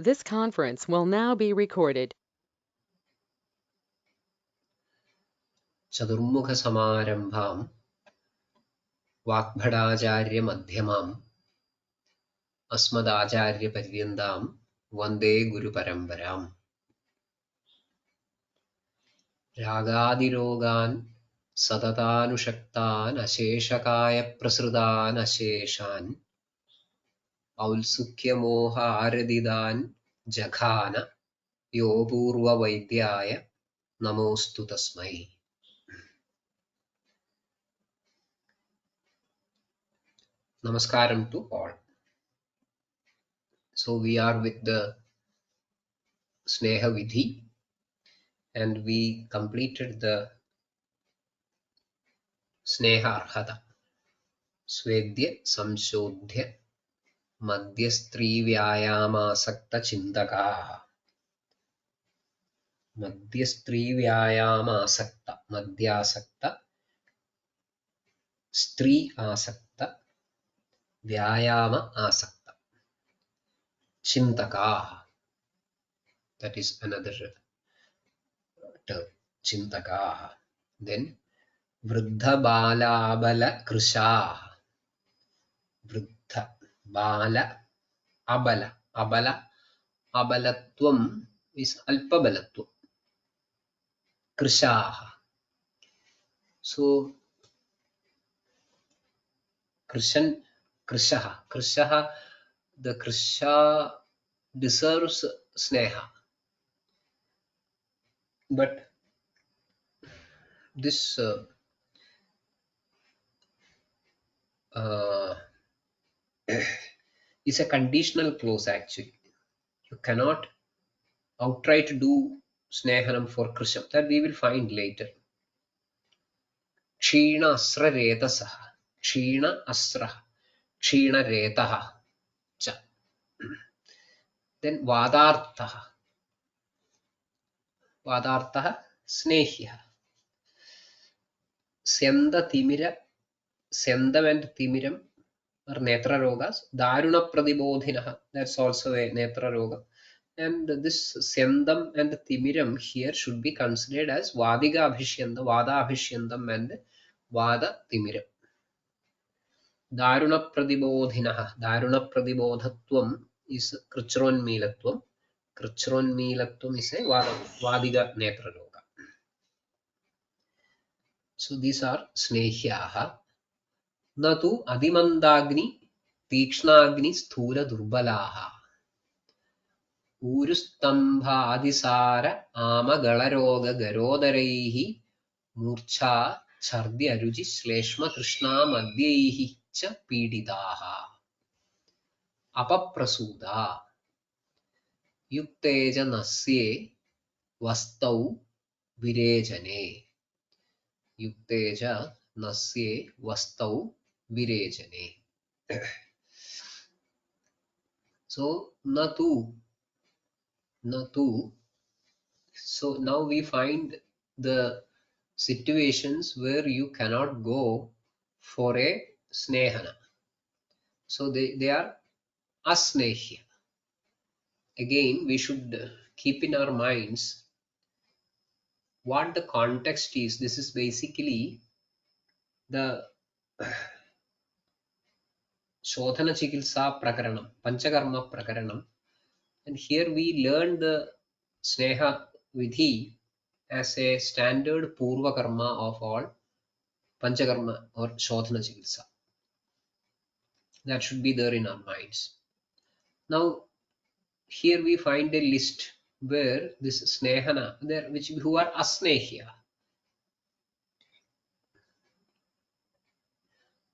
This conference will now be recorded. Chadurmukha Samarambham Vakbhadacharya Madhyamam Asmadacharya Paryandam Vande Guru Parambaram. Ragadirogan Satatanushaktan Asheshakaya Prasrudan Asheshan Aulsukya Moha Aradidan Jaghana Yopurva Vaidyaya Namostu Tasmai. Namaskaram to all. So we are with the Snehvidhi and we completed the Sneharhata. Svedya Samshodhya Madhyastri Vyayamasakta Chintakaha. Madhyastri Vyayamasakta Madhyasakta Stri Asakta Vyayama Asakta Chintakaha. That is another term. Chintakaha. Then Vruddha Bala Abala Krishaha. Vruddha Bala Abala. Abala. Abalatvam is Alpabalatvam. Krishaha. So Krishaha, the Krisha deserves Sneha. But this is a conditional clause actually. You cannot outright do Snehanam for Krishna. That we will find later. Kshina Asra Retasaha. Kshina Asra. Kshina Retaha. Cha. Then Vadarthaha. Vadarthaha Snehya. Syanda Timira. Syandam and Timiram are Netra Rogas. Daruna Pradibodhinaha. That's also a Netra Roga. And this Syandam and Timiram here should be considered as Vadiga Abhishyandam, Vada Abhishyandam and Vada Timiram. Daruna Pradibodhinaha. Daruna Pradibodhatvam is Krichron Milatvam. Krichron Milatvam is a Vadiga Netra Roga. So these are Snehyaha. Natu Adimandagni Tikshnagni Sthula Durbalaha. Urustambhadisara Amagalaroga Garodareihi Murcha Chardi Aruji Shleshma Krishna Madhyaihi Cha Pididaha Apaprasuda Yukteja Nasye Vastau Virejane Yukteja Nasye Vastau Virejane. So Natu. So now we find the situations where you cannot go for a snehana. So they are asnehya. Again, we should keep in our minds what the context is. This is basically the Shodhana Chikilsa Prakaranam, Panchakarma Prakaranam. And here we learn the Sneha Vidhi as a standard Purva Karma of all Panchakarma or Shodhana Chikilsa. That should be there in our minds. Now, here we find a list where this Snehana, there who are Asnehya.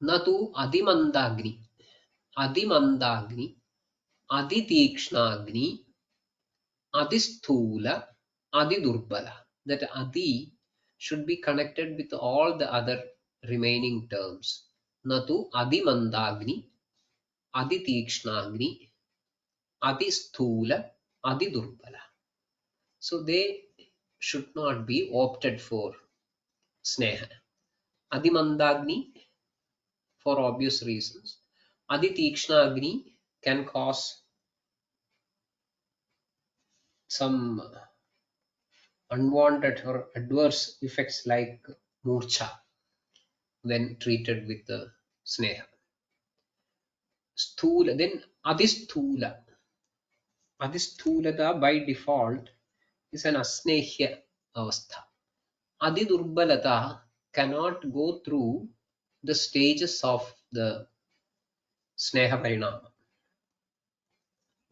Natu Adimandagni, Adimandagni, Aditikshnagni, Adisthula, Adidurbala. That Adi should be connected with all the other remaining terms. Natu Adimandagni, Aditikshnagni, Adisthula, Adidurbala. So they should not be opted for Sneha. Adimandagni for obvious reasons. Aditikshna Agni can cause some unwanted or adverse effects like murcha when treated with the sneha. Sthula, then adhisthula. Adhisthulata by default is an asnehya avastha. Adidurbalata cannot go through the stages of the sneha parinama.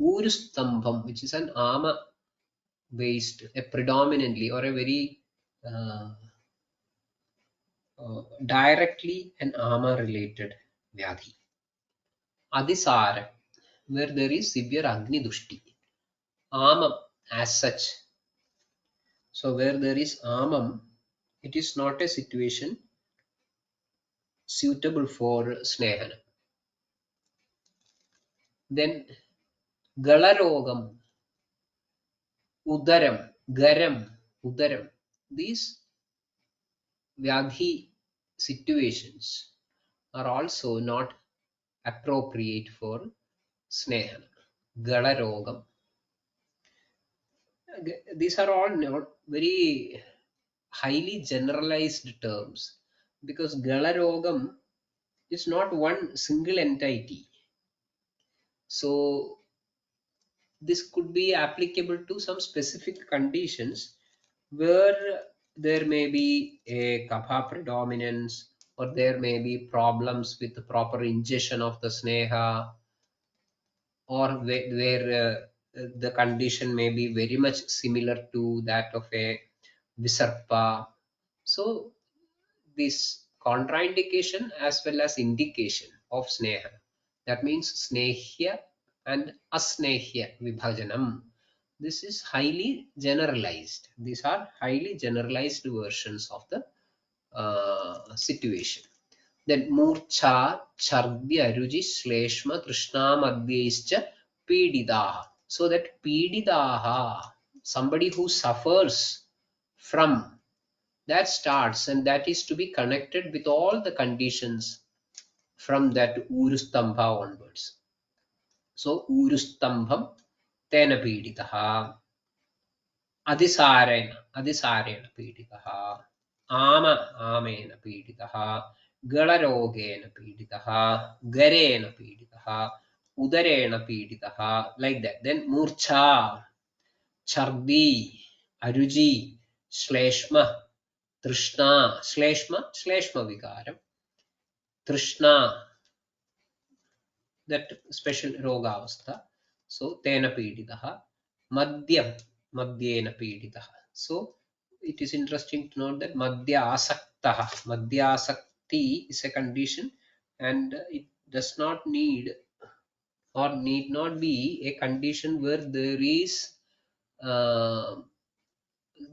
Urustambham, which is an ama based, a predominantly or a very uh, directly an ama related vyadhi. Adisara, where there is severe agni dushti. Amam as such. So where there is amam, it is not a situation suitable for snehana. Then galarogam, udaram, garam, udaram. These vyadhi situations are also not appropriate for snehana. Galarogam. These are all not very highly generalized terms because galarogam is not one single entity. So this could be applicable to some specific conditions where there may be a kapha predominance or there may be problems with the proper ingestion of the sneha or where the condition may be very much similar to that of a visarpa. So this contraindication as well as indication of sneha, that means snehya and asnehya vibhajanam, this is highly generalized. These are highly generalized versions of the situation. Then murcha, chardya, aruji, shleshma, trishnamadhyescha, pididaha. So that pididaha, somebody who suffers from, that starts and that is to be connected with all the conditions from that urustambha onwards. So urustambham tena piditaha, adisarena piditaha, amena piditaha, galarogena piditaha, garena piditaha, udarena piditaha, like that. Then murcha, chardi, aruji, shleshma, trishna, shleshma vikaram, trishna, that special roga avastha. So tena piditaha, madyena piditaha. So it is interesting to note that madhya asakti is a condition and it does not need or need not be a condition where there is uh,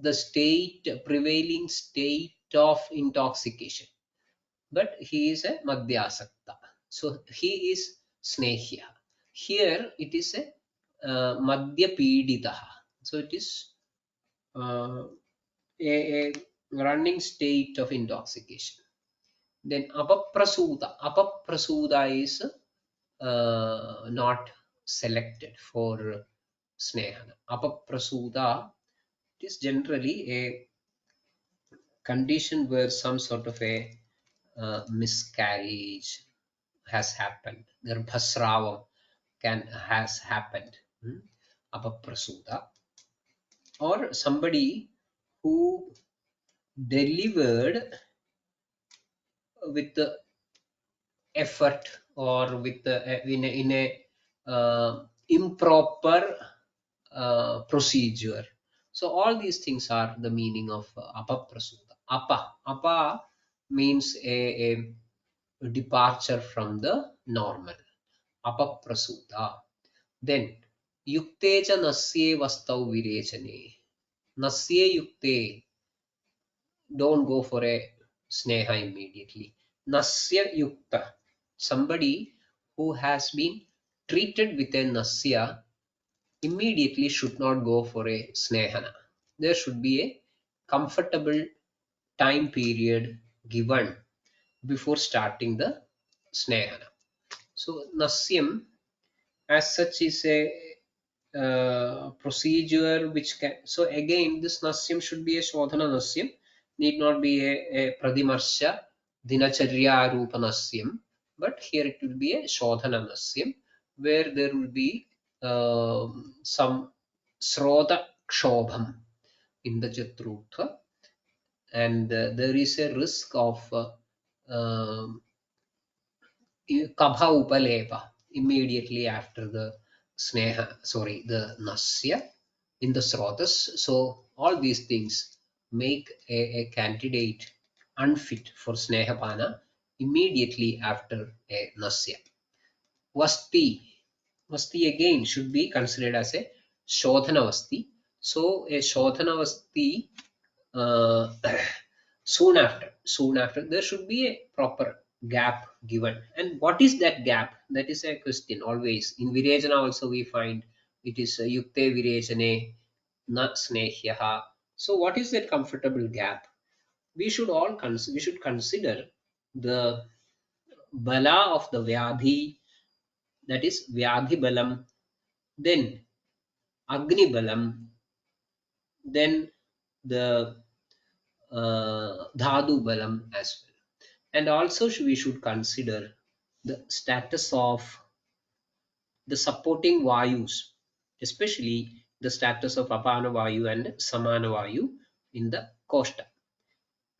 the prevailing state of intoxication, but he is a madhyasakta, so he is snehya. Here it is a madhya piditaha, so it is uh, a running state of intoxication. Then apaprasuda is not selected for snehana. Apaprasuda, it is generally a condition where some sort of a miscarriage has happened, garbhasravam has happened, apaprasuta, or somebody who delivered with the effort or with the in a improper procedure. So all these things are the meaning of apaprasuta. Apa means a departure from the normal. Apaprasuta. Then yukte cha nasye vastau virechane. Nasye yukte, don't go for a sneha immediately. Nasya yukta, somebody who has been treated with a nasya immediately should not go for a snehana. There should be a comfortable time period given before starting the snehana. So nasyam as such is a procedure which can, so again this nasyam should be a shodhana nasyam, need not be a pradimarsha dinacharya rupa nasyam, but here it will be a shodhana nasyam where there will be some srota kshobham in the chaturtha, and there is a risk of um, kabha upalepa immediately after the sneha, sorry, the nasya in the srotas. So all these things make a candidate unfit for snehapana immediately after a nasya. Vasti, vasti again should be considered as a shodhana vasti. So a shodhana vasti, uh, soon after there should be a proper gap given. And what is that gap? That is a question always. In virechana also we find it is yukte virechane na snehyaha. So what is that comfortable gap? We should all we should consider the bala of the vyadhi, that is vyadhi balam, then agni balam, then the dhadu balam as well. And also we should consider the status of the supporting vayus, especially the status of apana vayu and samana vayu in the koshta.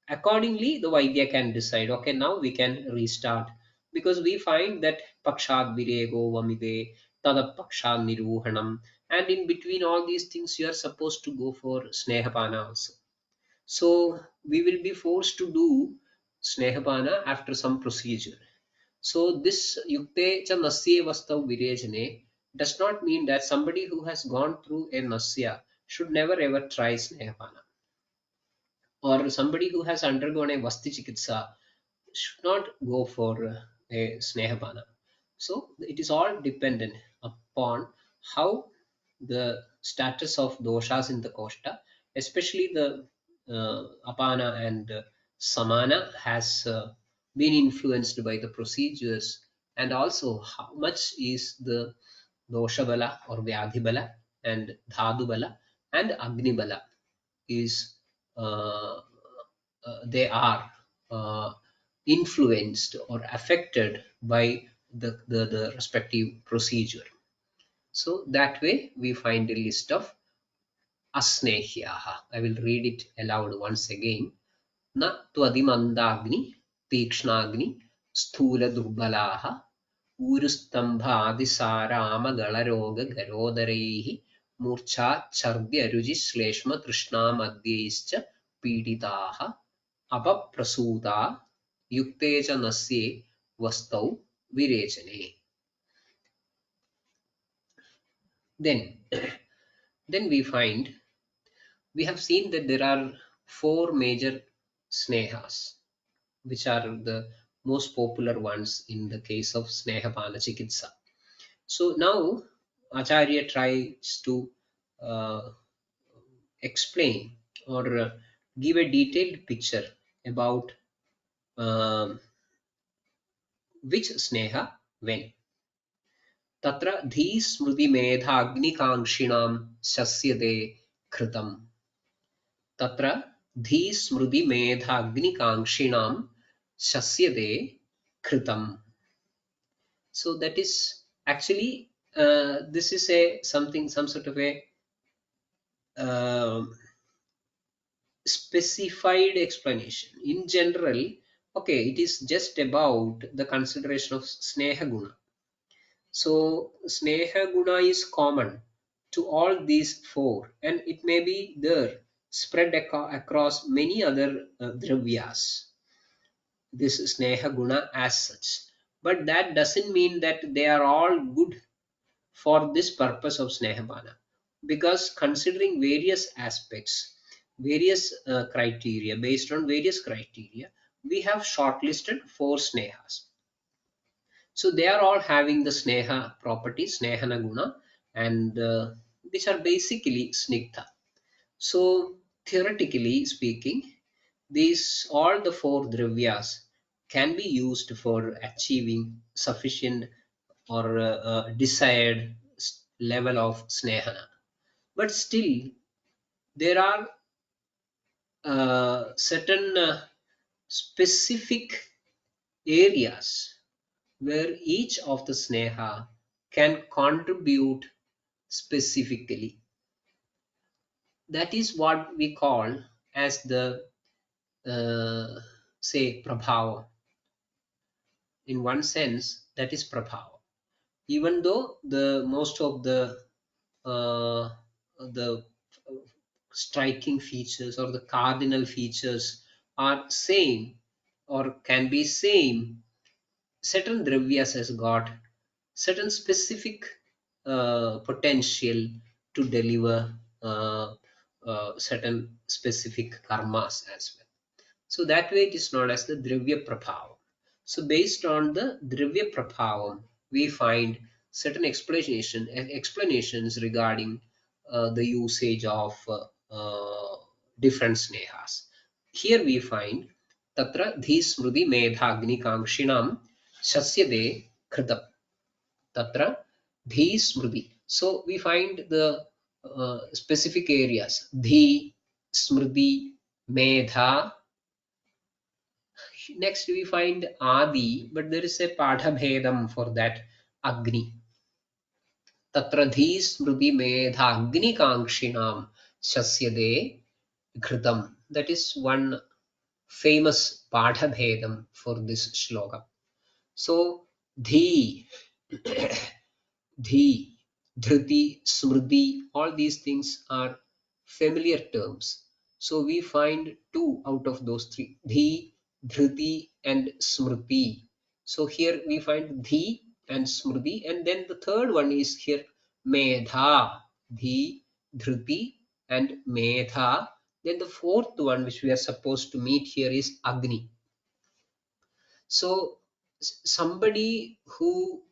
Accordingly, the Vaidya can decide, okay, now we can restart, because we find that pakshad virego vamide tada pakshad niruhanam, and in between all these things you are supposed to go for snehapana also. So we will be forced to do snehapana after some procedure. So this yukte cha nasya vastav virejane does not mean that somebody who has gone through a nasya should never ever try snehapana, or somebody who has undergone a vasti chikitsa should not go for a snehapana. So it is all dependent upon how the status of doshas in the koshta, especially the apana and samana, has been influenced by the procedures, and also how much is the dosha bala or vyadhi bala and dhadu bala and agni bala is they are uh, influenced or affected by the respective procedure. So that way we find a list of asnehyaha. I will read it aloud once again. Na twadimandagni तीक्ष्णाग्नि स्थूलदुर्बलाः ऊरुस्तम्भादिसारामगलरोगगरोदरैः मूर्च्छाच्छर्द्यरुचिश्लेष्मतृष्णामद्यैश्च पीडिताः अपप्रसूता युक्ते च नस्ये वस्तौ विरेचने. Then, then we find, we have seen that there are four major snehas, which are the most popular ones in the case of Snehapana Chikitsa. So now Acharya tries to uh, explain or give a detailed picture about um, which Sneha when. Tatra dhi smriti medhagnikankshinam shasyate kritam. Tatra dhi smriti medhagnikankshinam shasyate kritam. So that is actually this is a something, some sort of a uh, specified explanation. In general, okay, it is just about the consideration of sneha guna. So sneha guna is common to all these four, and it may be there spread across many other dravyas, this sneha guna as such. But that doesn't mean that they are all good for this purpose of snehapana, because considering various aspects, various criteria, based on various criteria, we have shortlisted four snehas. So they are all having the sneha property, snehana guna, and which are basically snigdha. So theoretically speaking, these all the four dravyas can be used for achieving sufficient or desired level of snehana. But still, there are certain specific areas where each of the sneha can contribute specifically. That is what we call as the say prabhava. In one sense, that is prabhava. Even though the most of uh, the striking features or the cardinal features are same or can be same, certain dravyas has got certain specific potential to deliver certain specific karmas as well. So that way it is known as the dravya prabhavam. So based on the dravya prabhavam, we find certain explanations regarding the usage of different snehas. Here we find tatra dhi smriti medhagni kangshinam shasyade kritam. Tatra dhi smriti. So we find the specific areas dhi, smriti, medha. Next we find adi, but there is a padha bhedam for that agni. Tatra dhi smriti medha agni kangshinam shasyade ghritam. That is one famous padha bhedam for this shloka. So dhi, dhi, dhriti, smriti, all these things are familiar terms. So we find two out of those three, dhi, dhriti, and smriti. So here we find dhi and smriti, and then the third one is here medha, dhi, dhriti, and medha. Then the fourth one which we are supposed to meet here is agni. So somebody who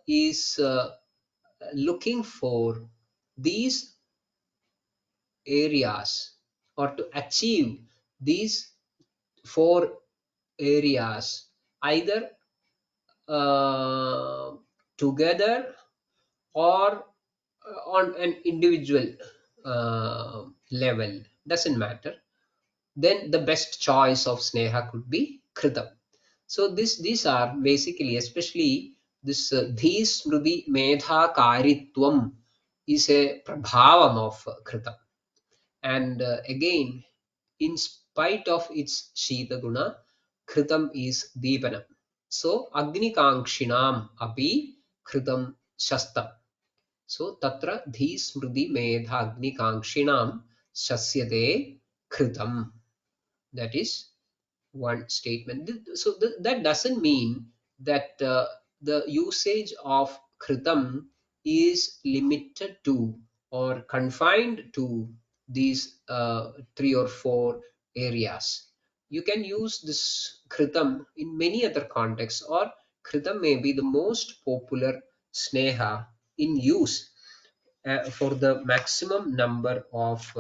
is looking for these areas or to achieve these four areas either uh, together or on an individual level, doesn't matter, then the best choice of sneha could be kritam. So these are basically, especially this dhi smriti medha karitvam is a prabhavam of kritam. And again, in spite of its shita guna, kritam is deepanam. So agni kangshinam api kritam shastam. So tatra dhi smriti medha agni kangshinam shasyate kritam. That is one statement. So that doesn't mean that the usage of kritam is limited to or confined to these three or four areas. You can use this kritam in many other contexts, or kritam may be the most popular sneha in use for the maximum number of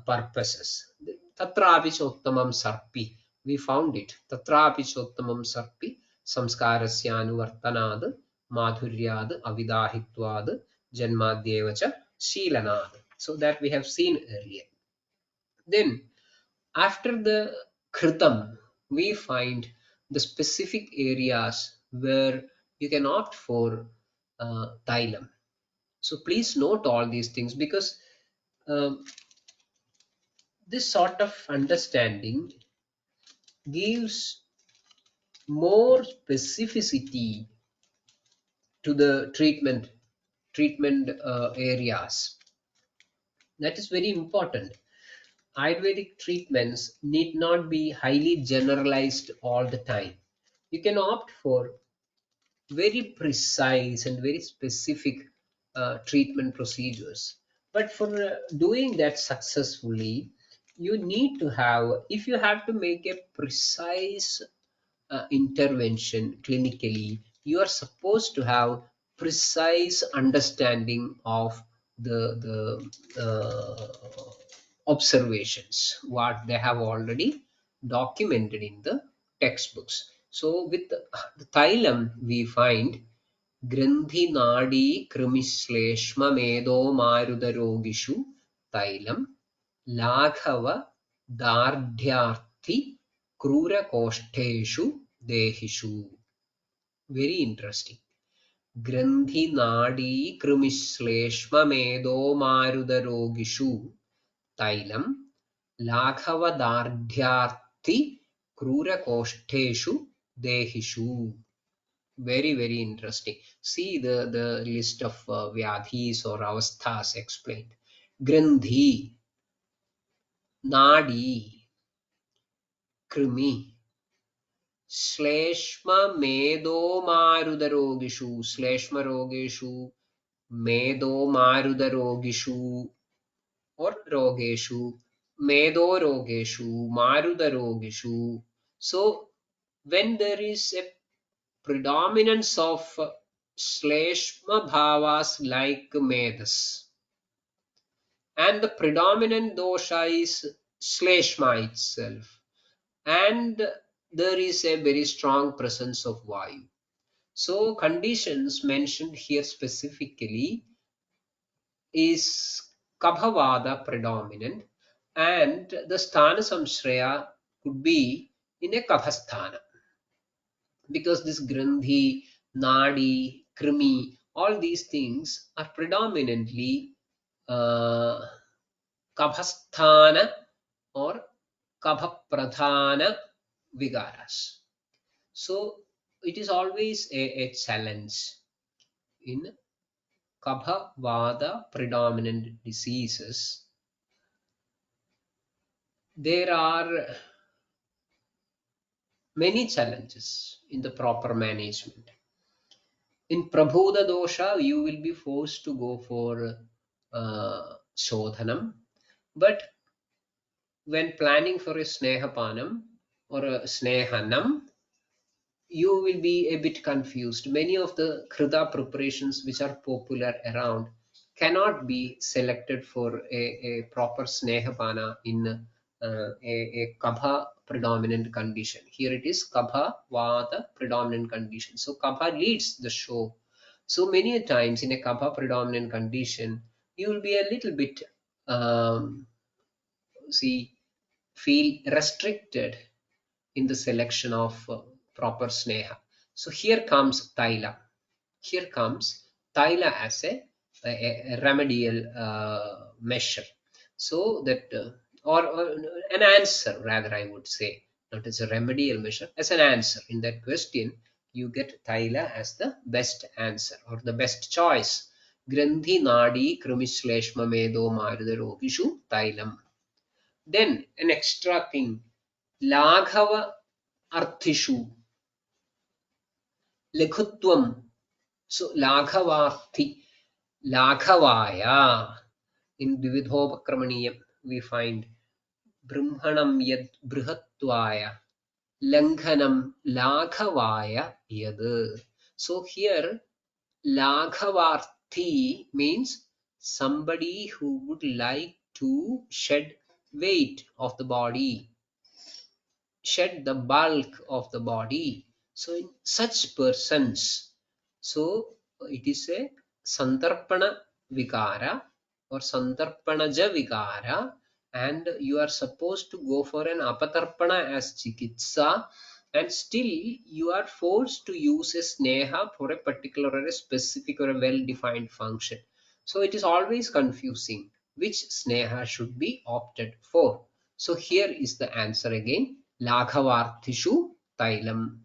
purposes. Tatrapi chottamam sarpi. We found it. Tatrapi chottamam sarpi samskarasyanuvartanad madhuryad avidahitvad janmadyevacha sheelanad. So that we have seen earlier. Then after the kritam, we find the specific areas where you can opt for tailam. So please note all these things because um, this sort of understanding gives more specificity to the treatment areas. That is very important. Ayurvedic treatments need not be highly generalized all the time. You can opt for very precise and very specific treatment procedures. But for doing that successfully, you need to have, if you have to make a precise intervention clinically, you are supposed to have precise understanding of the observations what they have already documented in the textbooks. So with the Thailam, we find Grandhi Nadi Krimishleshma Medo Marudarogishu Tailam Laghava Dardhyarthi Krura Koshteshu Dehishu. Very interesting. Grandhi Nadi Krimishleshma Medo Marudarogishu Tailam Laghava Dardhyarthi Krura Koshteshu Dehishu. Very, very interesting. See the list of vyadhis or avasthas explained. Grandhi, Nadi, Krimi, Shleshma Medo Marudarogishu, Shleshma Rogeshu, Medo Marudarogishu, or Rogeshu, Medo Rogeshu, Marudarogishu. So, when there is a predominance of Shleshma bhavas like Medas, and the predominant dosha is Shleshma itself, and there is a very strong presence of Vayu. So conditions mentioned here specifically is Kabhavada predominant, and the Sthana Samshraya could be in a Kabhasthana, because this Grandhi, Nadi, Krimi, all these things are predominantly uh, Kabhasthana or Kabhapradhana Vigaras. So it is always a challenge in Kabha Vada predominant diseases. There are many challenges in the proper management. In Prabhuda dosha, you will be forced to go for Shodhanam. But when planning for a Snehapanam or a Snehanam, you will be a bit confused. Many of the Krida preparations which are popular around cannot be selected for a proper Snehapana in a Kabha predominant condition. Here it is Kabha Vata predominant condition. So Kabha leads the show. So many a times in a Kapha predominant condition, you will be a little bit, see, feel restricted in the selection of proper Sneha. So here comes Taila. Here comes Taila as a remedial measure. So that, or an answer rather, I would say, not as a remedial measure, as an answer. In that question, you get Taila as the best answer or the best choice. Grandhi Nadi Krimishleshma Medo Marudarogishu Tailam. Then an extra thing, Laghava Arthishu, Lekhutvam. So Laghavarthi, Laghavaya. In Dvidhopakramaniyam, we find Brahmanam Yad Brihatvaya, Langhanam Laghavaya Yad. So here Laghavarthi means somebody who would like to shed weight of the body, shed the bulk of the body. So in such persons, so it is a Santarpana Vikara or Santarpanaja Vikara, and you are supposed to go for an Apatarpana as Chikitsa, and still you are forced to use a Sneha for a particular or a specific or a well-defined function. So it is always confusing which Sneha should be opted for. So here is the answer again. Laghavarthishu Tailam.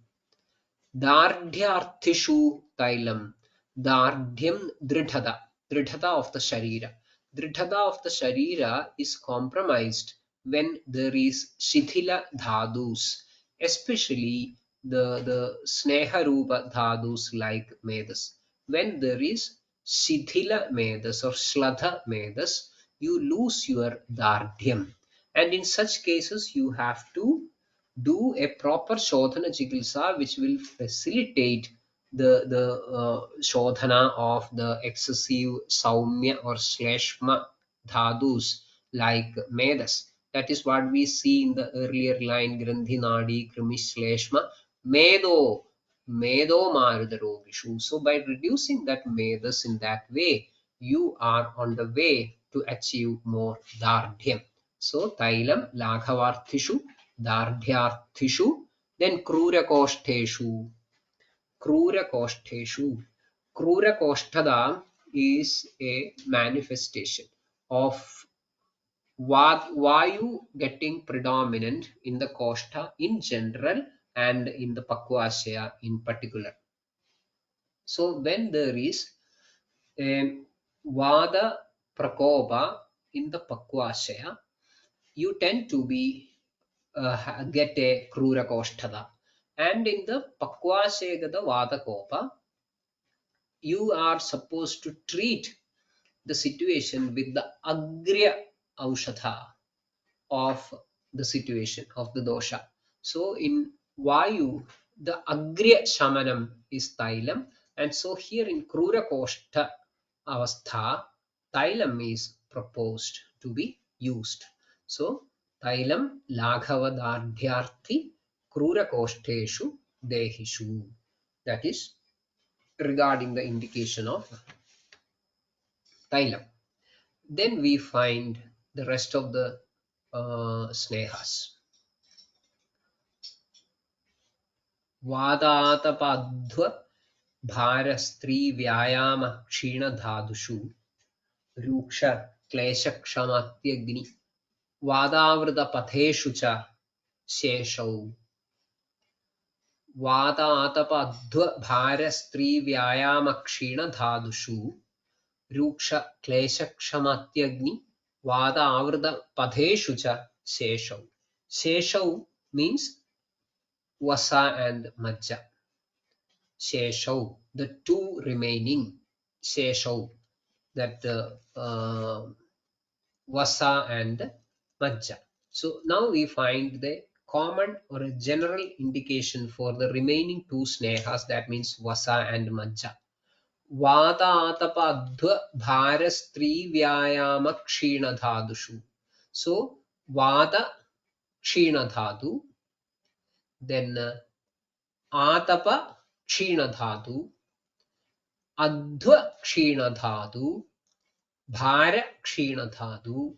Dardhyarthishu Tailam. Dardhyam Dridhada. Dridhada of the Sharira. Dridhada of the Sharira is compromised when there is Shithila Dhadus, especially the Sneharupa Dhadus like Medas. When there is Shithila Medas or Shladha Medas, you lose your Dardhyam. And in such cases, you have to do a proper Shodhana Chikitsa which will facilitate the Shodhana of the excessive Saumya or Shleshma Dhadus like Medas. That is what we see in the earlier line Grandhi Nadi Krimi Shleshma Medo Medo Marudarogishu. So by reducing that medas in that way, you are on the way to achieve more dardhyam. So Tailam Laghavarthishu, Dardhyarthishu, then Krura Koshteshu. Krura Koshteshu. Krura Koshtada is a manifestation of Vayu getting predominant in the Koshta in general and in the Pakvashaya in particular. So when there is a Vada Prakopa in the Pakvashaya, you tend to be get a Krura Koshtada. And in the Pakvashayagada Vada Kopa, you are supposed to treat the situation with the Agriya Aushadha of the situation of the dosha. So in Vayu, the Agriya Shamanam is Tailam, and so here in Krura Koshta Avastha, Tailam is proposed to be used. So Tailam Laghava Dardhyarthi Krura Koshteshu Dehishu. That is regarding the indication of Tailam. Then we find the rest of the snehas. वादातपाध्व भारस्त्री व्यायाम क्षीण धातुषु रूक्ष क्लेशक्षमात्यग्नि वादावृत पथेषु च शेषौ वादातपाध्व भारस्त्री व्यायाम क्षीण धातुषु रूक्ष क्लेशक्षमात्यग्नि वादावृत पथेषु च शेषौ. Sheshau means Vasa and Majja. Sheshau, the two remaining Sheshau, that Vasa and Majja. So now we find the common or a general indication for the remaining two snehas, that means Vasa and Majja. Vata atapa adhva bhara stri vyayama kshina dhadushu. So Vata kshina dhatu, then Atapa kshina dhatu, Adhva kshina dhatu, Bhara kshina dhatu,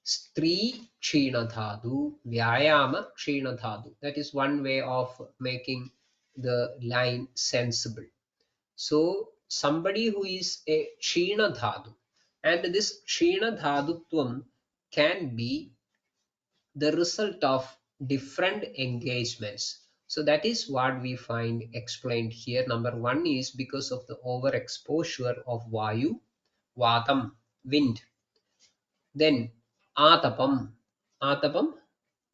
Stri kshina dhatu, Vyayama kshina dhatu. That is one way of making the line sensible. So somebody who is a kshina dhatu, and this kshina dhadutvam can be the result of different engagements. So that is what we find explained here. Number one is because of the overexposure of Vayu, Vatam, wind. Then Atapam, Atapam,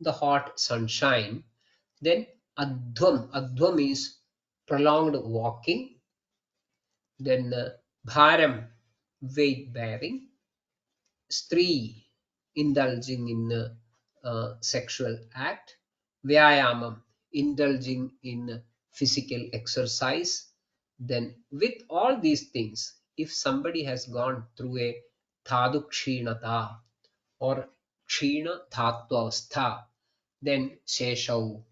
the hot sunshine. Then Adhvam, Adhvam is prolonged walking. Then Bharam, weight bearing. Stri, indulging in sexual act. Vyayamam, indulging in physical exercise. Then with all these things, if somebody has gone through a dhatu kshinata or kshina dhattvavastha, then sheshau,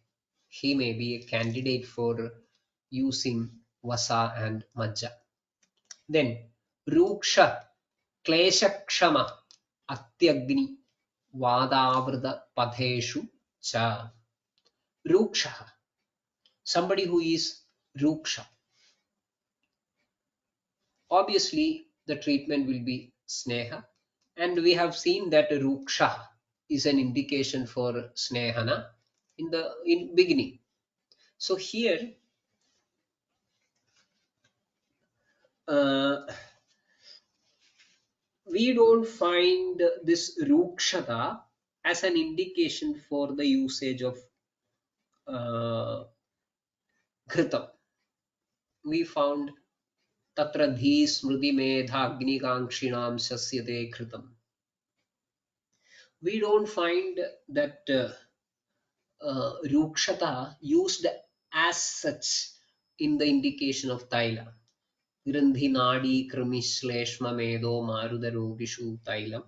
he may be a candidate for using vasa and majja. Then ruksha kleshakshama atyagni vadavrita padheshu cha. Ruksha, somebody who is ruksha. Obviously, the treatment will be sneha, and we have seen that ruksha is an indication for snehana in beginning. So here, we don't find this rukshata as an indication for the usage of Ghritam. We found Tatra dhi smriti medhagnikankshinam sasyate Ghritam. We don't find that rukshata used as such in the indication of Taila. Grandhi nadi kramishleshma medo marudarogishu Tailam.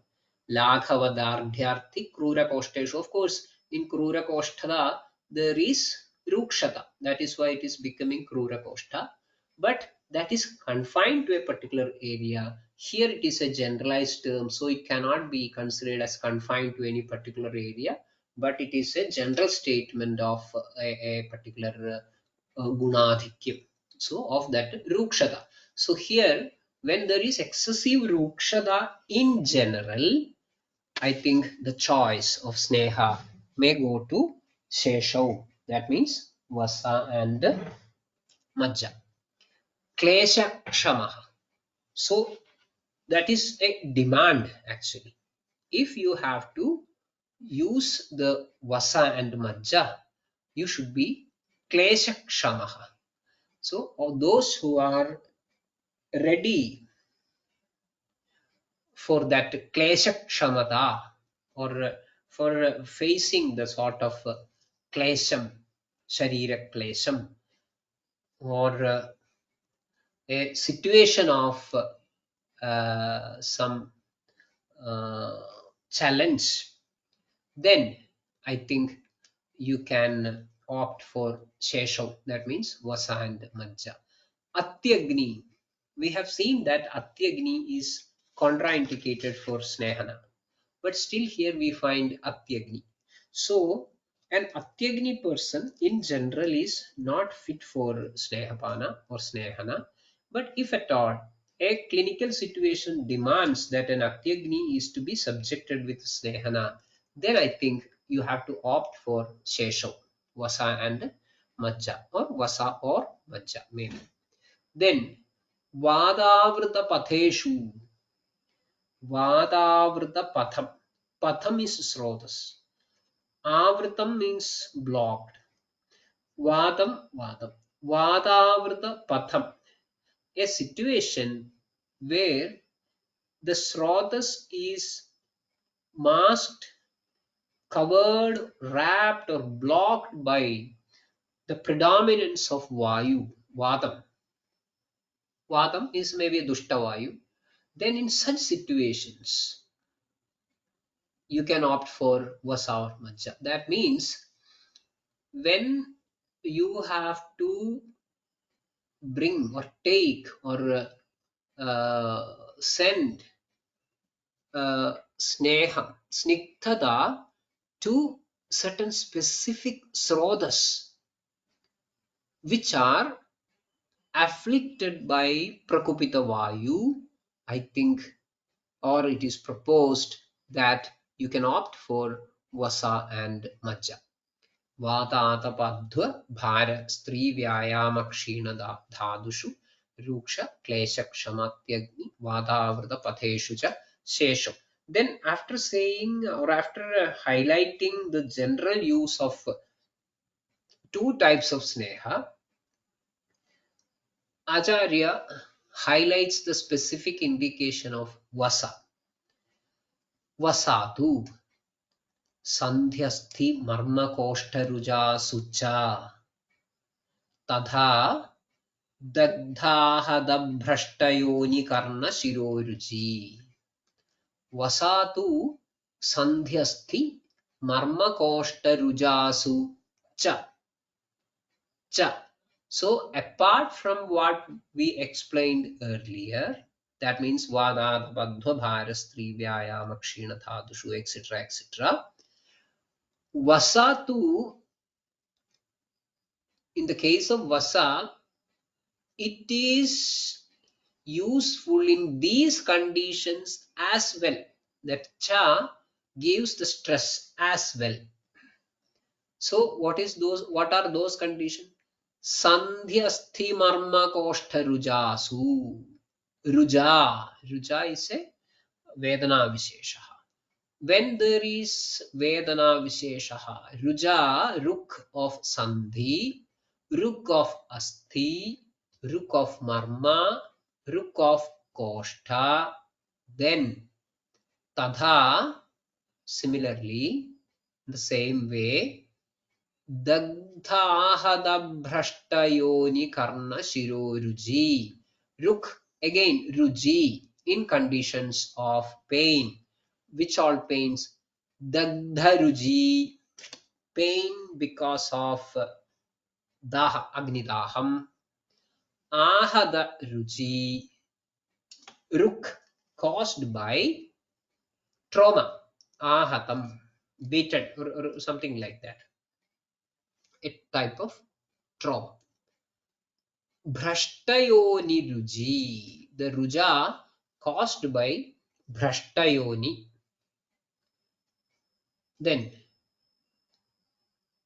Laghava dardhyarthi krura koshteshu. Of course, in krura koshtada there is rukshata. That is why it is becoming krura koshta. But that is confined to a particular area. Here it is a generalized term, so it cannot be considered as confined to any particular area, but it is a general statement of a particular gunadhikyam. So of that rukshata. So here, when there is excessive rukshata in general, I think the choice of sneha may go to sheshav. That means vasa and majja. Klesha kshamaha. So that is a demand actually. If you have to use the vasa and majja, you should be klesha kshamaha. So those who are ready for that klesha kshamata, or for facing the sort of klesham, sharira klesham, or a situation of some uh, challenge, then I think you can opt for sheshav. That means vasa and majja. Atyagni. We have seen that Atyagni is contraindicated for Snehana, but still here we find Atyagni. So, an Atyagni person in general is not fit for Snehapana or Snehana, but if at all a clinical situation demands that an Atyagni is to be subjected with Snehana, then I think you have to opt for Sheshav, Vasa and Majja, or Vasa or Majja maybe. Then Vadavrita Patheshu. Vadavrita Patham. Patham is Srotas. Avritam means blocked. Vadam. Vadavrita Patham. A situation where the Srotas is masked, covered, wrapped, or blocked by the predominance of Vayu. Vadam. Vadam is maybe a Dushta Vayu. Then in such situations, you can opt for Vasa or Majja. That means when you have to bring or take or send snigdhata to certain specific srodas which are afflicted by prakupita vayu, I think, or it is proposed that you can opt for Vasa and Majja. वातातपध्व भार स्त्री व्यायाम क्षीण धातुषु रूक्ष क्लेश क्षमात्यग्नि वातावृत पथेषु च शेषो. Then after saying or after highlighting the general use of two types of sneha, Acharya highlights the specific indication of vasa. Vasatu sandhyasthi marmakoshtarujasu cha तथा दग्धाहदभ्रष्टयोनिकर्णशिरोरुचि वसातु सन्ध्यस्थि मर्मकोष्ठरुजासु च. So apart from what we explained earlier, that means vadadabadhva bharastri vyayama kshina dhadushu etc etc, vasatu, in the case of vasa, it is useful in these conditions as well. That cha gives the stress as well. So what are those conditions? Sandhyasthi marma koshta rujasu. Ruja is a vedana vishesha. When there is vedana vishesha, ruja, ruk of sandhi, ruk of asthi, ruk of marma, ruk of koshta, then tadha, similarly, the same way, dagdhahadabhrashtayoni karna shiroruji. Ruk, again ruji, in conditions of pain. Which all pains? Dagdharuji, pain because of Daha, Agnidaham. Ahada ruchi, ruk, caused by trauma. Ahatam, beaten, or something like that. A type of trauma. Bhrashtayoni ruji, the ruja caused by Bhrashtayoni. Then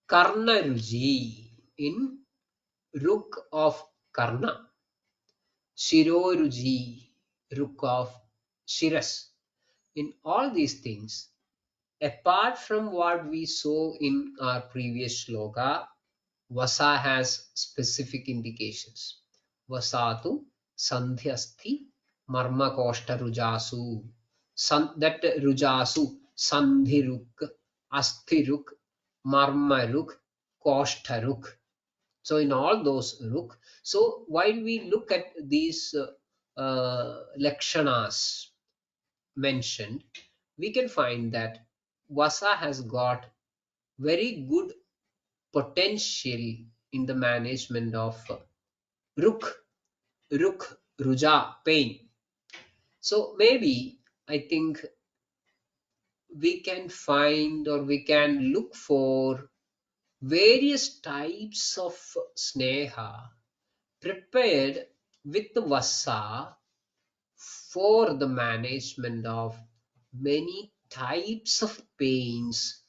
Karna ruji, in Ruk of Karna. Shiroruji, Ruk of Shiras. In all these things, apart from what we saw in our previous shloka, Vasa has specific indications. Vasatu sandhyasti marma koshta rujasu. That rujasu, sandhiruk, asthiruk, marmaruk, koshtaruk. So in all those ruk, so while we look at these lakshanas mentioned, we can find that Vasa has got very good potential in the management of ruk, ruja, pain. So maybe I think we can find or we can look for various types of sneha prepared with the vasa for the management of many types of pains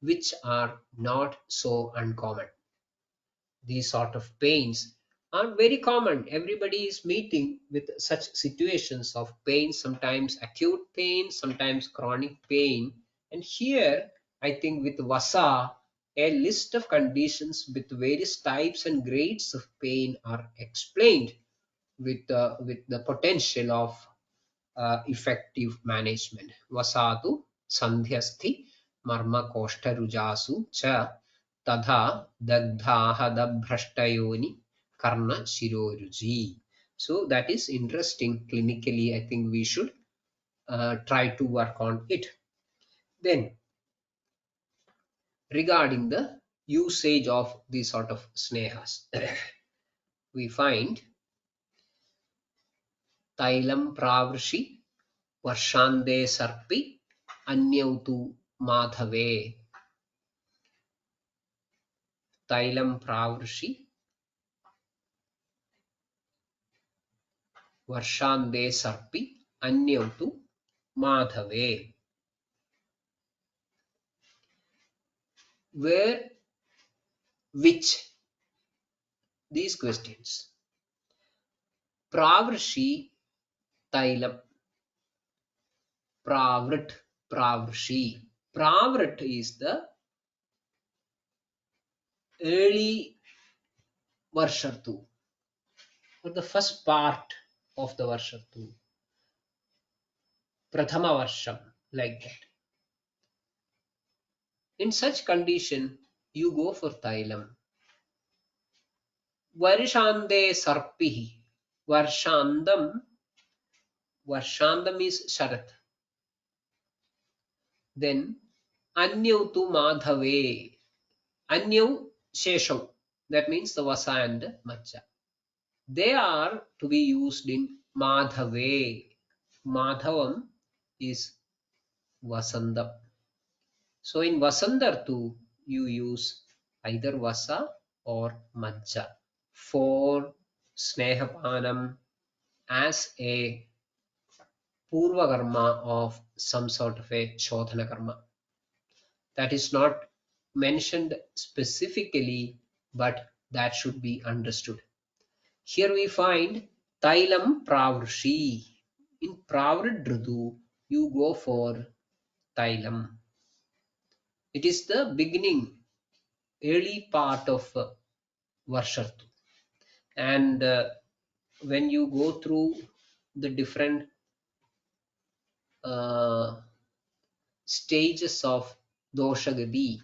which are not so uncommon. These sort of pains are very common. Everybody is meeting with such situations of pain, sometimes acute pain, sometimes chronic pain. And here, I think with Vasa, a list of conditions with various types and grades of pain are explained with the potential of effective management. Vasatu sandhyasthi marma koshtarujasu cha tadha dagdhaha dabhrashtayoni karna shiroruji. So that is interesting. Clinically, I think we should try to work on it. Then, regarding the usage of these sort of snehas, we find tailam pravrishi वर्षांदे सर्पि अन्यौ तु माधवे. तैलं प्रावृषि वर्षांदे सर्पि अन्यौ तु माधवे. Where, which, these questions. Pravrishi, tailam. Pravrit, pravrishi. Pravrit is the early Varshartu, or the first part of the Varshartu. Prathama Varsham, like that. In such condition, you go for Thailam. Varshande Sarpihi. Varshandam. Varshandam is Sharat. Then Anyav tu Madhave. Anyav Sheshav. That means the Vasa and Macha. They are to be used in Madhave. Madhavam is Vasandam. So in Vasandartu, you use either Vasa or Majja for Snehapanam as a Purva karma of some sort of a Shodhana karma. That is not mentioned specifically, but that should be understood. Here we find Tailam Pravrishi. In Pravrid Ritu, you go for Tailam. It is the beginning, early part of Varshartu. And when you go through the different stages of Doshagati,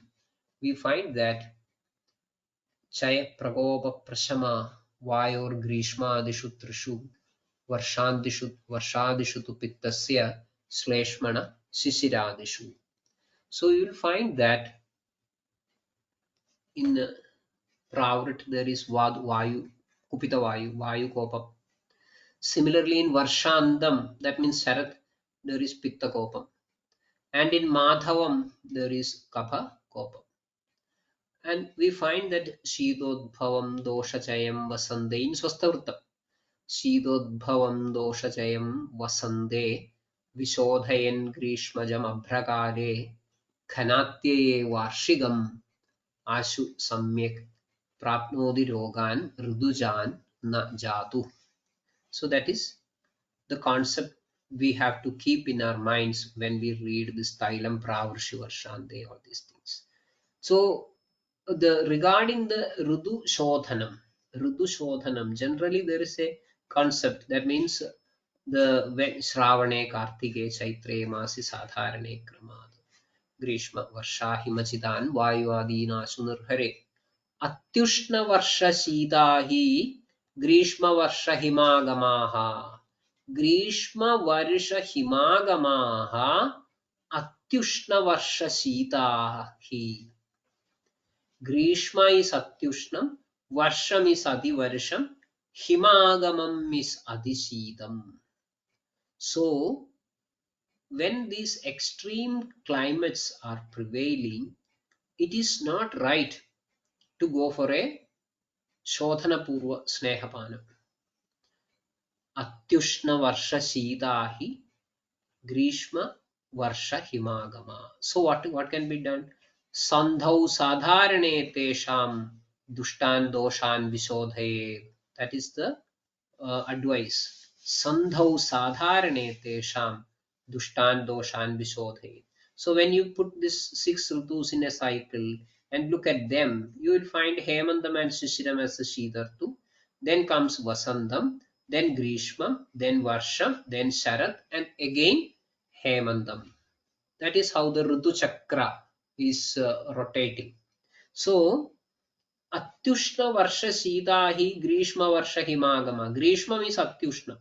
we find that Chaya Prakopa Prashama Vayor Grishma Dishu Trishu Varshadishu tu Pittasya Sleshmana Sisiradishu. So you will find that in Pravrit, there is Vayu, Kupita Vayu, Vayu Kopam. Similarly, in Varshandam, that means Sharat, there is Pitta Kopam. And in Madhavam, there is Kapha Kopam. And we find that Shidodbhavam Doshachayam Vasande in Swasthavritam. Shidodbhavam Doshachayam Vasande Vishodhayan Grishmajam Abhrakare Khanatye Varshigam Ashu Samyak Prapnodi Rogan Rudujan Na Jatu. So that is the concept we have to keep in our minds when we read this Tailam Pravarshi Varshande, all these things. So the regarding the Rudu Shodhanam, generally there is a concept that means the when Shravane, Kartike, Chaitre, Masi, Sadharane, Kramad, Grishma, Varsha, Himachidan, Vayu Adina, Sunurhare, Atyushna Varsha Sidahi, Grishma Varsha Himagamaha, Grishma Varsha Himagamaha, Atyushna Varsha Sitahi. Grishma is Atyushnam, Varsham is Adivarsham, Himagamam is Adishidam. So, when these extreme climates are prevailing, it is not right to go for a Shodhana Purva Snehapanam. Atyushna Varsha Sitahi, Grishma Varsha Himagama. So, what can be done? Sandhau Sadharane Tesham Dushtan Doshan Vishodhaye. That is the advice. Sandhau Sadharane Tesham Dushtan Doshan Vishodhaye. So when you put this 6 Ritus in a cycle and look at them, you will find Hemandam and Shishiram as the Shidartu. Then comes Vasandam, then Grishma, then Varsham, then Sharat, and again Hemandam. That is how the Ritu Chakra is rotating. So, Atyushna Varsha Sitahi Grishma Varsha Himagama. Grishma means Atyushna.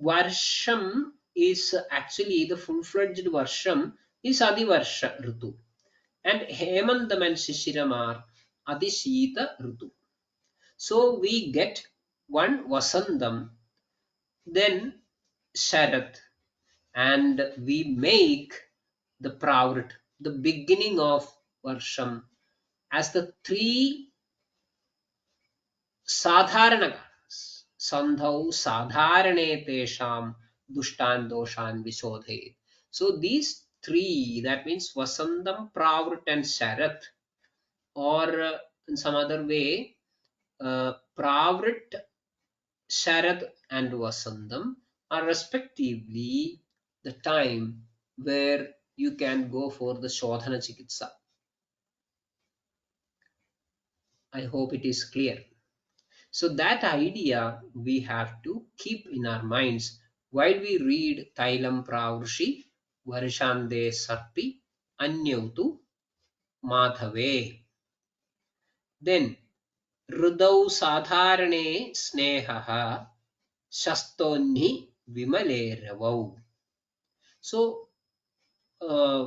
Varsham is actually the full-fledged Varsham is Adivarsha Ritu. And Hemandam and Shishiram are Adishita Ritu. So, we get one Vasandam, then Sharat, and we make the Pravrit, the beginning of Varsham, as the 3 Sadharanakas. Sandhau Sadharane Tesham Dushtan Doshan Vishodhe. So these 3, that means Vasandam, Pravrit, and Sharat, or in some other way, Pravrit, Sharad, and Vasandam are respectively the time where you can go for the Shodhana Chikitsa. I hope it is clear. So that idea we have to keep in our minds while we read Tailam Pravrushi, Varshande Sarpi, Anyautu, Madhave. Then, Rudau Sadharane Snehaha, Shastoni Vimale Ravau. So,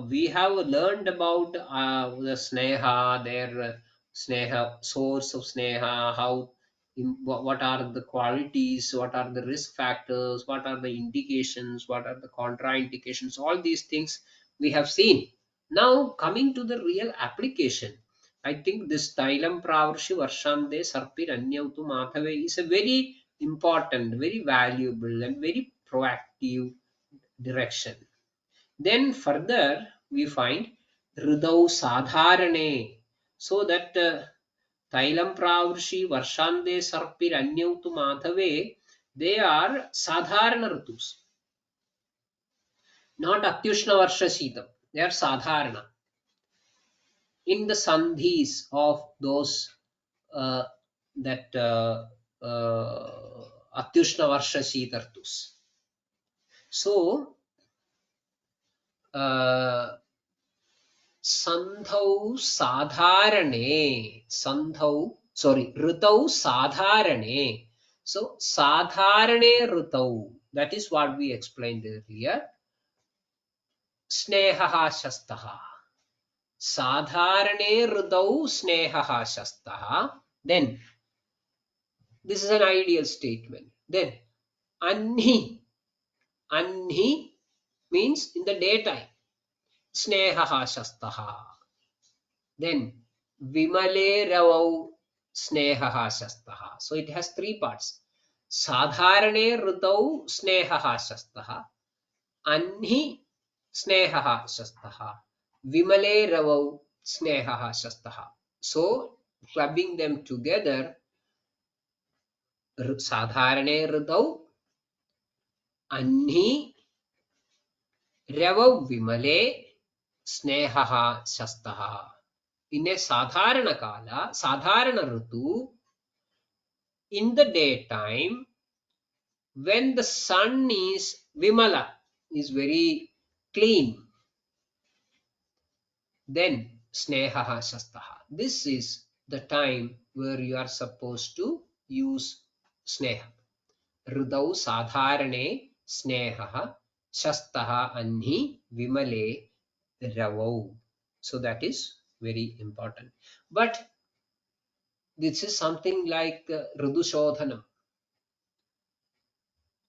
we have learned about the sneha, their sneha, source of sneha, how, what are the qualities, what are the risk factors, what are the indications, what are the contraindications, all these things we have seen. Now, coming to the real application, I think this Tailam Pravarshi Varshande Sarpir Anyautu Madhave is a very important, very valuable, and very proactive direction. Then further we find Ridau Sadharane. So that Tailam Pravrshi Varshande Sarpir Anyautu Madhave, they are Sadharana Ritus. Not Atyushna Varsha Shitam. They are Sadharana. In the Sandhis of those that Atyushna Varsha Shitartus. So Sandhau Sadharane, Ritau Sadharane. So Sadharane Ritau, that is what we explained earlier. Snehaha Shastaha. Sadharane ridau snehaha shastaha. Then, this is an ideal statement. Then, anhi. Anhi means in the daytime. Snehaha shastaha. Then, vimale ravau snehaha shastaha. So it has three parts. Sadharane ridau snehaha shastaha. Anhi snehaha shastaha. Vimale ravau snehaha shastaha. So, clubbing them together, sadharane ridau, anhi, ravau vimale, snehaha shastaha. In a sadharana kala, sadharana ritu, in the daytime, when the sun is vimala, is very clean, then snehaha shastaha. This is the time where you are supposed to use sneha. Ridau sadharane snehaha shastaha anhi vimale ravau. So that is very important. But this is something like ऋदुशोधनम.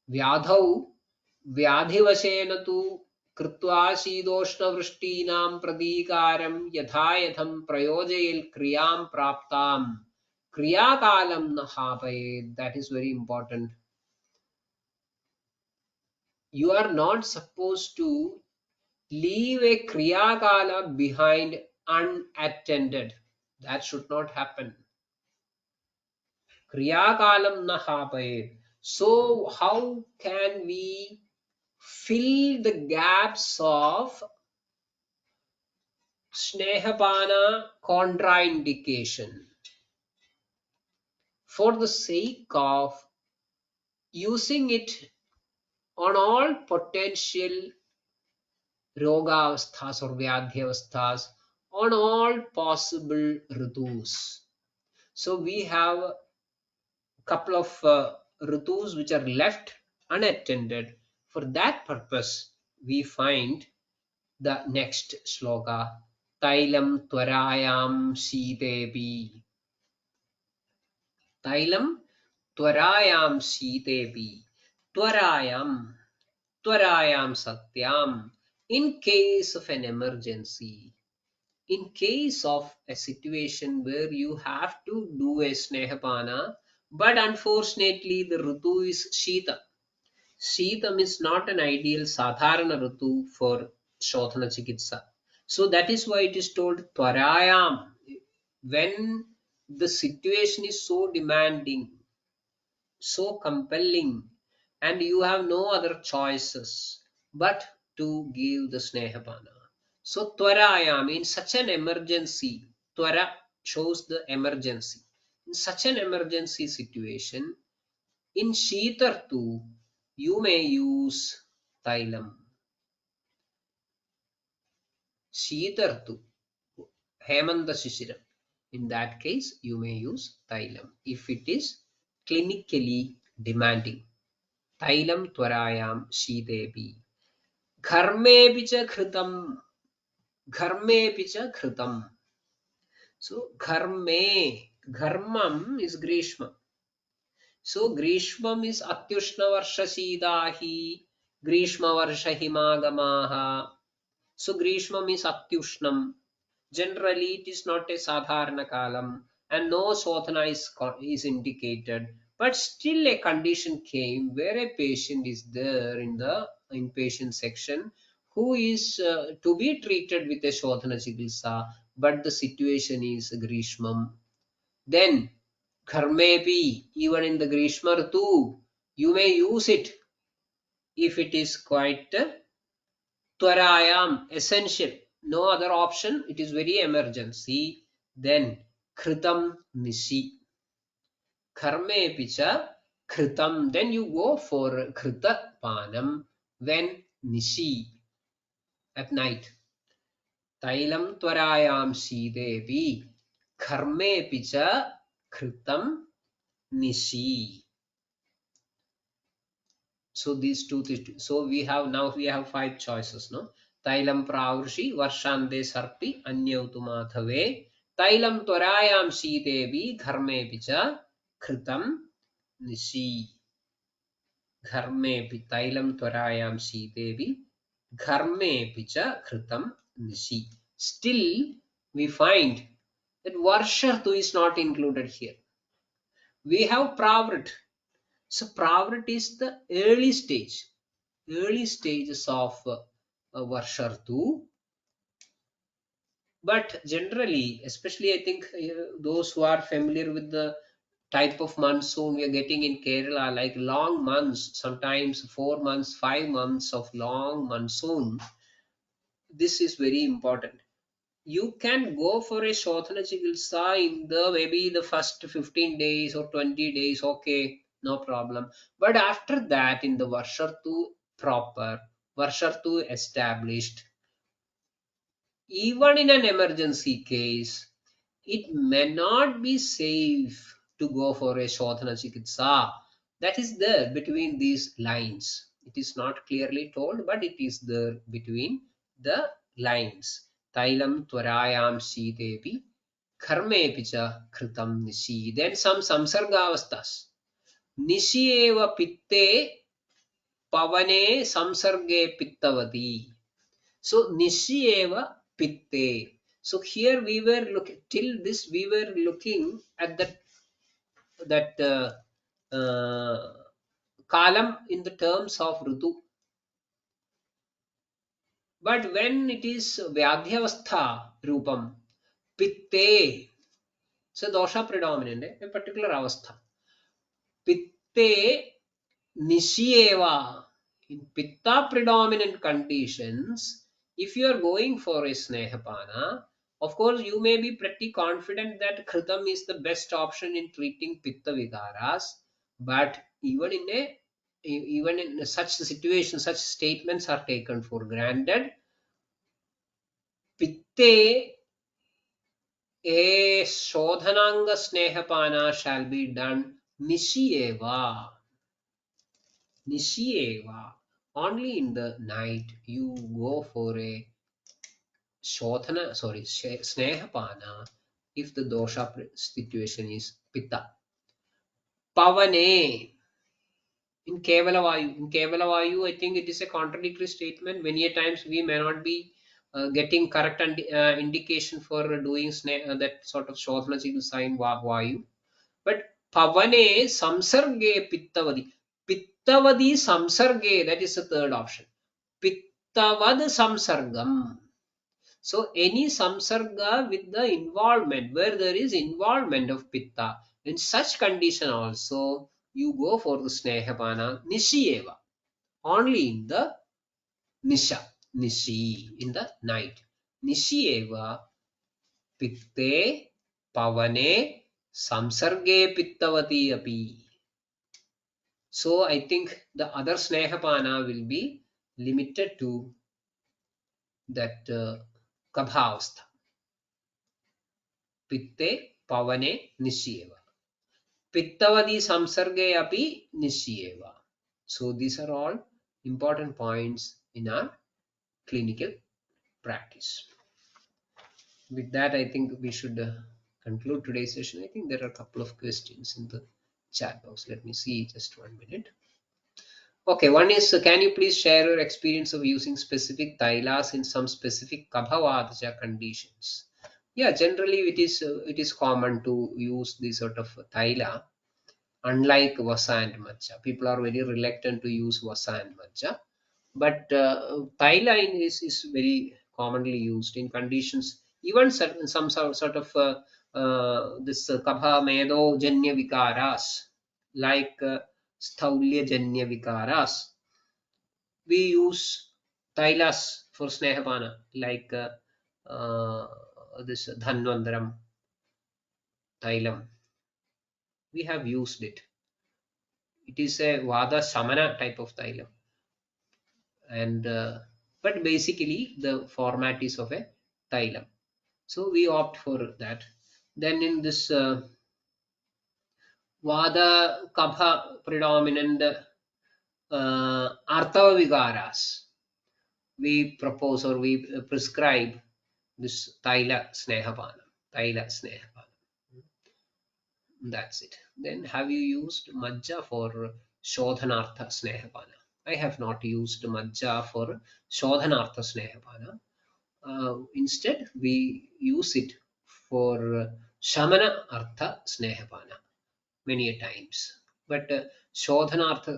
व्याधौ व्याधिवशेन तु कृत्वा शीतोष्णवृष्टीनां प्रतीकारं यथा यथं प्रयोजयेत् क्रियां प्राप्तां क्रियाकालं न हापयेत्. That is very important. You are not supposed to leave a kriyakala behind unattended. That should not happen. Kriyakalam na hapayet. So how can we fill the gaps of snehapana contraindication? For the sake of using it on all potential rogavasthas or vyadhyavasthas, on all possible ritus. So we have a couple of ritus which are left unattended. For that purpose, we find the next shloka. Tailam tvarayam shitepi. Tailam tvarayam shitepi. Tvarayam. Tvarayam satyam. In case of an emergency, in case of a situation where you have to do a snehapana, but unfortunately the ritu is shita. Shitam is not an ideal sadharana ritu for shodhana chikitsa. So that is why it is told tvarayam. When the situation is so demanding, so compelling, and you have no other choices but to give the snehapana. So tvarayam, in such an emergency, tvara shows the emergency. In such an emergency situation, in Sheetartu, you may use Thailam. Sheetartu, Hemanta Shishiram. In that case, you may use Thailam if it is clinically demanding. Thailam Tvarayam Sheetepi. Gharme picha khritam. Gharme picha khritam. So, Gharme, Gharmam is Grishma. So Grishmam is Atyushna Varsha Sidahi, Grishma Varsha Himagamaha. So Grishmam is Atyushnam. Generally, it is not a Sadharana Kalam and no Sodhana is indicated. But still a condition came where a patient is there in the inpatient section who is to be treated with a Shodhana Chikitsa, but the situation is Grishmam. Then Gharmepi, even in the Grishma Ritu, you may use it if it is quite Tvarayam, essential. No other option, it is very emergency. Then Kritam Nishi. Gharmepi cha Kritam. Then you go for Krita Panam when Nishi, at night. Tailam Tvarayam Sidevi. Gharmepi cha Kritam Nishi. So these two, so we have now we have five choices, no? तैलं प्रावृषि वर्षान्ते सर्पि अन्यौतु माधवे तैलं त्वरायां शीतेऽपि घर्मेऽपि च घृतं निशि घर्मेऽपि तैलं त्वरायां शीतेऽपि घर्मेऽपि च घृतं निशि. Still we find that Varshartu is not included here. We have Pravrit. So Pravrit is the early stages of Varshartu. But generally, especially I think those who are familiar with the type of monsoon we are getting in Kerala, like long months, sometimes 4 months, 5 months of long monsoon, this is very important. You can go for a Shodhana Chikitsa in the maybe the first 15 days or 20 days, okay, no problem. But after that, in the Varshartu proper, Varshartu established, even in an emergency case, it may not be safe to go for a Shodhana Chikitsa. That is there between these lines. It is not clearly told, but it is there between the lines. Tailam tvarayam sitepi karmepi cha kritam nishi. Then some samsargavastas. Nishi eva pitte pavane samsarge pittavati. So nishi eva pitte. So here we were looking till this we were looking at that kalam in the terms of Ritu. But when it is Vyadhyavastha Rupam, Pitte, so dosha predominant, a particular avastha. Pitte Nishieva, in Pitta predominant conditions, if you are going for a Snehapana, of course you may be pretty confident that Kritam is the best option in treating Pitta Vikaras, but even in such situations, such statements are taken for granted. Pitte a Shodhananga Snehapana shall be done Nishieva. Nishieva. Only in the night you go for a Shodhana, sorry, Snehapana if the dosha situation is Pitta. Pavane. In Kevalavayu, I think it is a contradictory statement. Many a times we may not be getting correct indication for doing that sort of Shodhana sign Vayu. But Pavane Samsarge Pittavadi. Pittavadi Samsarge, that is the third option. Pittavad Samsargam. So any samsarga with the involvement, where there is involvement of pitta, in such condition also you go for the snehapana nishieva. Only in the nisha, nishi, in the night. Nishieva pitte pavane samsarge pittavati api. So I think the other snehapana will be limited to that kabhavastha. Pitte pavane nishyeva. Pittavadi samsarge api nishyeva. So these are all important points in our clinical practice. With that, I think we should conclude today's session. I think there are a couple of questions in the chat box. Let me see just 1 minute. Okay, one is can you please share your experience of using specific tailas in some specific kabhavadja conditions? Yeah, generally it is common to use this sort of taila. Unlike vasa and matcha, people are very reluctant to use vasa and matcha, but taila is very commonly used in conditions. Even some sort of this kabha medo janya vikaras, like sthaulya janya vikaras, we use tailas for snehapana, like this dhanvandaram tailam. We have used it. It is a vada samana type of tailam, and but basically the format is of a tailam. So we opt for that. Then in this vada kapha predominant artava vigaras, we propose or we prescribe this Taila Snehapanam. Taila Snehapanam. That's it. Then have you used Majja for Shodhanartha Snehapana? I have not used Majja for Shodhanartha Snehapana. Instead, we use it for Shamana Artha Snehapana many a times. But Shodhanartha,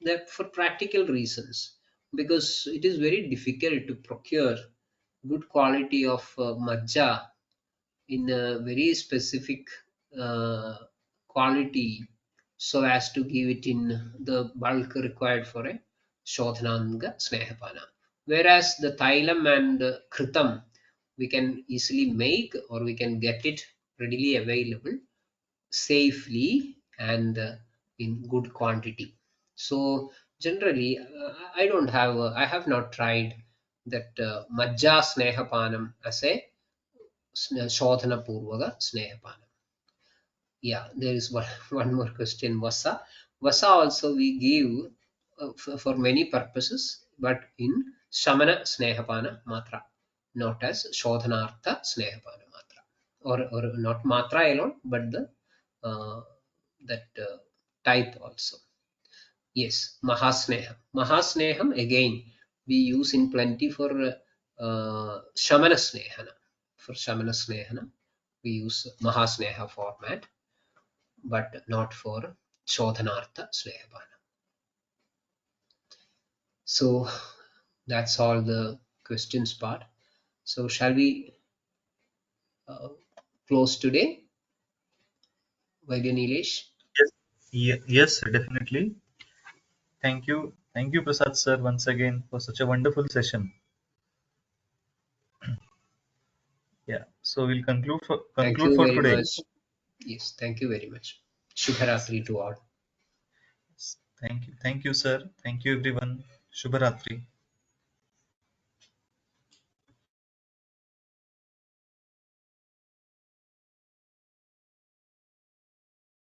that for practical reasons, because it is very difficult to procure good quality of Majja in a very specific uh, quality so as to give it in the bulk required for a Shodhananga Snehapana. Whereas the Thailam and Kritam we can easily make or we can get it readily available safely and in good quantity. So generally, I have not tried that Majja Snehapanam as a Shodhana Purvaga Snehapanam. Yeah, there is one, one more question. Vasa. Vasa also we give for many purposes, but in Shamana Snehapana Matra, not as Shodhanartha Snehapana Matra. Or not Matra alone, but the that type also. Yes, Mahasneham. Mahasneham again we use in plenty for Shamana Snehana. For Shamana Snehana, we use Mahasneha format but not for Shodhanartha Snehapana. So that's all the questions part. So shall we uh, close today, Vaidya Nilesh? Yes, yes, definitely. Thank you, Prasad sir, once again for such a wonderful session. Yeah, so we'll Thank conclude you for very today. much. Yes, thank you very much. Shubharatri to all. Thank you, sir. Thank you, everyone. Shubharatri.